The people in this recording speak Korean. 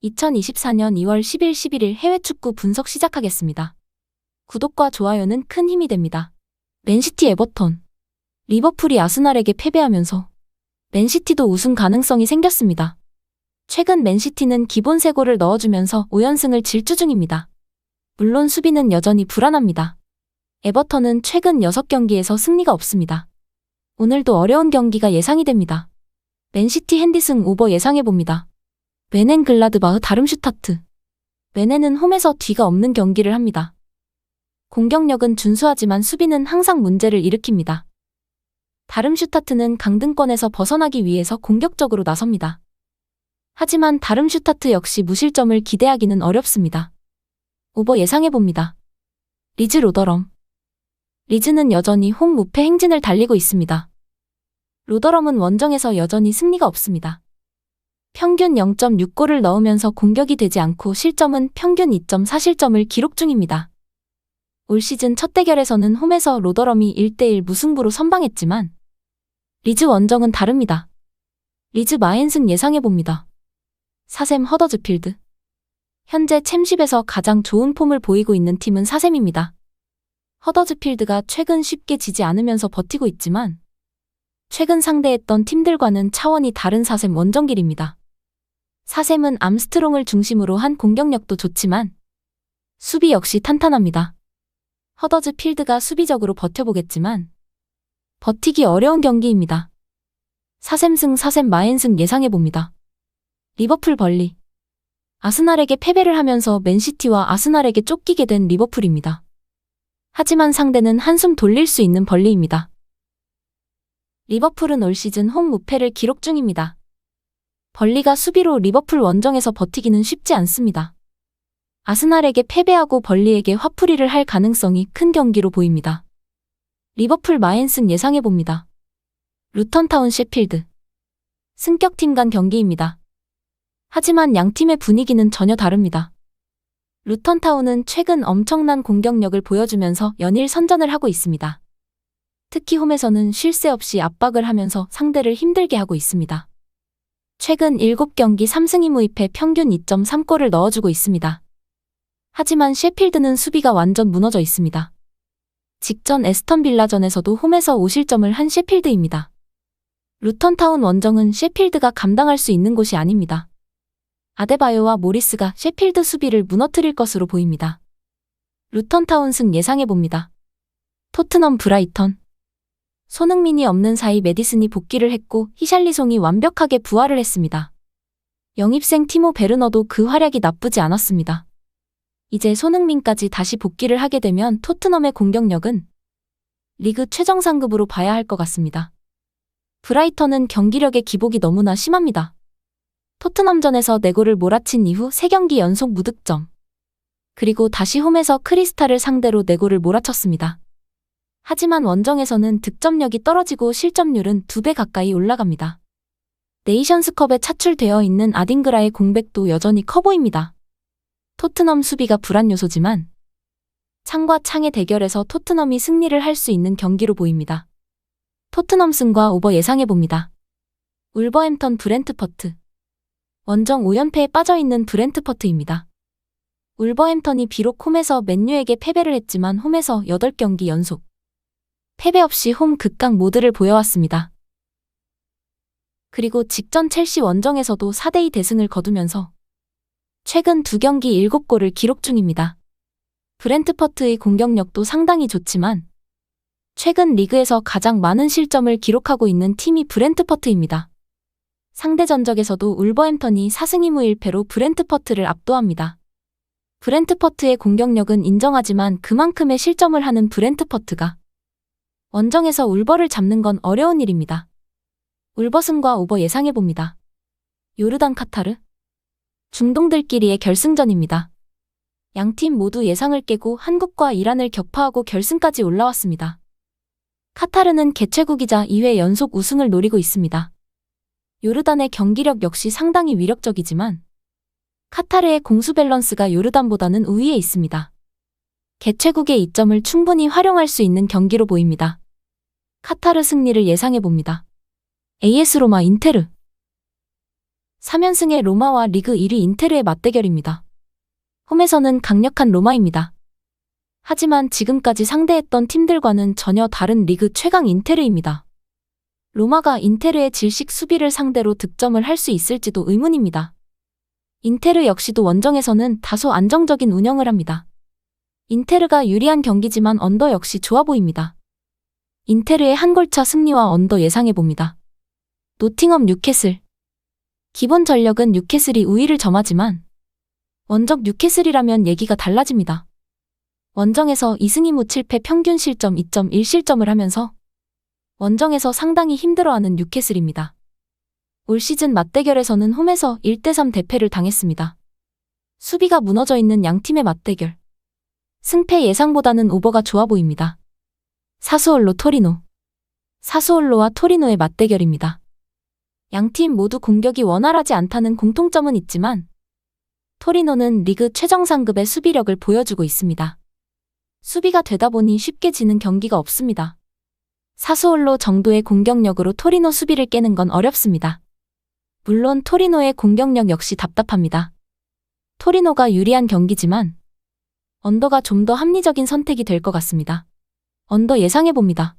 2024년 2월 10일 11일 해외 축구 분석 시작하겠습니다. 구독과 좋아요는 큰 힘이 됩니다. 맨시티 에버턴. 리버풀이 아스날에게 패배하면서 맨시티도 우승 가능성이 생겼습니다. 최근 맨시티는 기본 3골을 넣어주면서 5연승을 질주 중입니다. 물론 수비는 여전히 불안합니다. 에버턴은 최근 6경기에서 승리가 없습니다. 오늘도 어려운 경기가 예상이 됩니다. 맨시티 핸디승 오버 예상해봅니다. 멘헨글라드바흐 다름슈타트. 멘헨은 홈에서 뒤가 없는 경기를 합니다. 공격력은 준수하지만 수비는 항상 문제를 일으킵니다. 다름슈타트는 강등권에서 벗어나기 위해서 공격적으로 나섭니다. 하지만 다름슈타트 역시 무실점을 기대하기는 어렵습니다. 오버 예상해봅니다. 리즈 로더럼. 리즈는 여전히 홈 무패 행진을 달리고 있습니다. 로더럼은 원정에서 여전히 승리가 없습니다. 평균 0.6골을 넣으면서 공격이 되지 않고 실점은 평균 2.4실점을 기록 중입니다. 올 시즌 첫 대결에서는 홈에서 로더럼이 1대1 무승부로 선방했지만 리즈 원정은 다릅니다. 리즈 마엔승 예상해봅니다. 사샘 허더즈필드. 현재 챔십에서 가장 좋은 폼을 보이고 있는 팀은 사샘입니다. 허더즈필드가 최근 쉽게 지지 않으면서 버티고 있지만 최근 상대했던 팀들과는 차원이 다른 사샘 원정길입니다. 사샘은 암스트롱을 중심으로 한 공격력도 좋지만 수비 역시 탄탄합니다. 허더즈필드가 수비적으로 버텨보겠지만 버티기 어려운 경기입니다. 사샘승 사샘 마엔승 예상해봅니다. 리버풀 벌리. 아스날에게 패배를 하면서 맨시티와 아스날에게 쫓기게 된 리버풀입니다. 하지만 상대는 한숨 돌릴 수 있는 벌리입니다. 리버풀은 올 시즌 홈 무패를 기록 중입니다. 벌리가 수비로 리버풀 원정에서 버티기는 쉽지 않습니다. 아스날에게 패배하고 벌리에게 화풀이를 할 가능성이 큰 경기로 보입니다. 리버풀 마엔승 예상해봅니다. 루턴타운 셰필드. 승격팀 간 경기입니다. 하지만 양팀의 분위기는 전혀 다릅니다. 루턴타운은 최근 엄청난 공격력을 보여주면서 연일 선전을 하고 있습니다. 특히 홈에서는 쉴 새 없이 압박을 하면서 상대를 힘들게 하고 있습니다. 최근 7경기 3승 2무입에 평균 2.3골을 넣어주고 있습니다. 하지만 셰필드는 수비가 완전 무너져 있습니다. 직전 에스턴 빌라전에서도 홈에서 5실점을 한 셰필드입니다. 루턴타운 원정은 셰필드가 감당할 수 있는 곳이 아닙니다. 아데바요와 모리스가 셰필드 수비를 무너뜨릴 것으로 보입니다. 루턴타운 승 예상해봅니다. 토트넘 브라이턴. 손흥민이 없는 사이 메디슨이 복귀를 했고 히샬리송이 완벽하게 부활을 했습니다. 영입생 티모 베르너도 그 활약이 나쁘지 않았습니다. 이제 손흥민까지 다시 복귀를 하게 되면 토트넘의 공격력은 리그 최정상급으로 봐야 할 것 같습니다. 브라이턴은 경기력의 기복이 너무나 심합니다. 토트넘전에서 4골을 몰아친 이후 3경기 연속 무득점. 그리고 다시 홈에서 크리스탈을 상대로 4골을 몰아쳤습니다. 하지만 원정에서는 득점력이 떨어지고 실점률은 2배 가까이 올라갑니다. 네이션스컵에 차출되어 있는 아딩그라의 공백도 여전히 커 보입니다. 토트넘 수비가 불안 요소지만 창과 창의 대결에서 토트넘이 승리를 할 수 있는 경기로 보입니다. 토트넘 승과 오버 예상해봅니다. 울버햄턴 브렌트퍼트. 원정 5연패에 빠져있는 브렌트퍼트입니다. 울버햄턴이 비록 홈에서 맨유에게 패배를 했지만 홈에서 8경기 연속 패배 없이 홈 극강 모드를 보여왔습니다. 그리고 직전 첼시 원정에서도 4대2 대승을 거두면서 최근 2경기 7골을 기록 중입니다. 브렌트퍼트의 공격력도 상당히 좋지만 최근 리그에서 가장 많은 실점을 기록하고 있는 팀이 브렌트퍼트입니다. 상대 전적에서도 울버햄턴이 4승 2무 1패로 브렌트퍼트를 압도합니다. 브렌트퍼트의 공격력은 인정하지만 그만큼의 실점을 하는 브렌트퍼트가 원정에서 울버를 잡는 건 어려운 일입니다. 울버승과 오버 예상해봅니다. 요르단 카타르. 중동들끼리의 결승전입니다. 양팀 모두 예상을 깨고 한국과 이란을 격파하고 결승까지 올라왔습니다. 카타르는 개최국이자 2회 연속 우승을 노리고 있습니다. 요르단의 경기력 역시 상당히 위력적이지만 카타르의 공수 밸런스가 요르단보다는 우위에 있습니다. 개최국의 이점을 충분히 활용할 수 있는 경기로 보입니다. 카타르 승리를 예상해봅니다. AS 로마 인테르. 3연승의 로마와 리그 1위 인테르의 맞대결입니다. 홈에서는 강력한 로마입니다. 하지만 지금까지 상대했던 팀들과는 전혀 다른 리그 최강 인테르입니다. 로마가 인테르의 질식 수비를 상대로 득점을 할 수 있을지도 의문입니다. 인테르 역시도 원정에서는 다소 안정적인 운영을 합니다. 인테르가 유리한 경기지만 언더 역시 좋아 보입니다. 인테르의 한 골차 승리와 언더 예상해봅니다. 노팅엄 뉴캐슬. 기본 전력은 뉴캐슬이 우위를 점하지만 원정 뉴캐슬이라면 얘기가 달라집니다. 원정에서 2승 2무 7패 평균 실점 2.1실점을 하면서 원정에서 상당히 힘들어하는 뉴캐슬입니다. 올 시즌 맞대결에서는 홈에서 1대3 대패를 당했습니다. 수비가 무너져 있는 양팀의 맞대결. 승패 예상보다는 오버가 좋아 보입니다. 사수올로 토리노. 사수올로와 토리노의 맞대결입니다. 양팀 모두 공격이 원활하지 않다는 공통점은 있지만 토리노는 리그 최정상급의 수비력을 보여주고 있습니다. 수비가 되다 보니 쉽게 지는 경기가 없습니다. 사수올로 정도의 공격력으로 토리노 수비를 깨는 건 어렵습니다. 물론 토리노의 공격력 역시 답답합니다. 토리노가 유리한 경기지만 언더가 좀 더 합리적인 선택이 될 것 같습니다. 언더 예상해봅니다.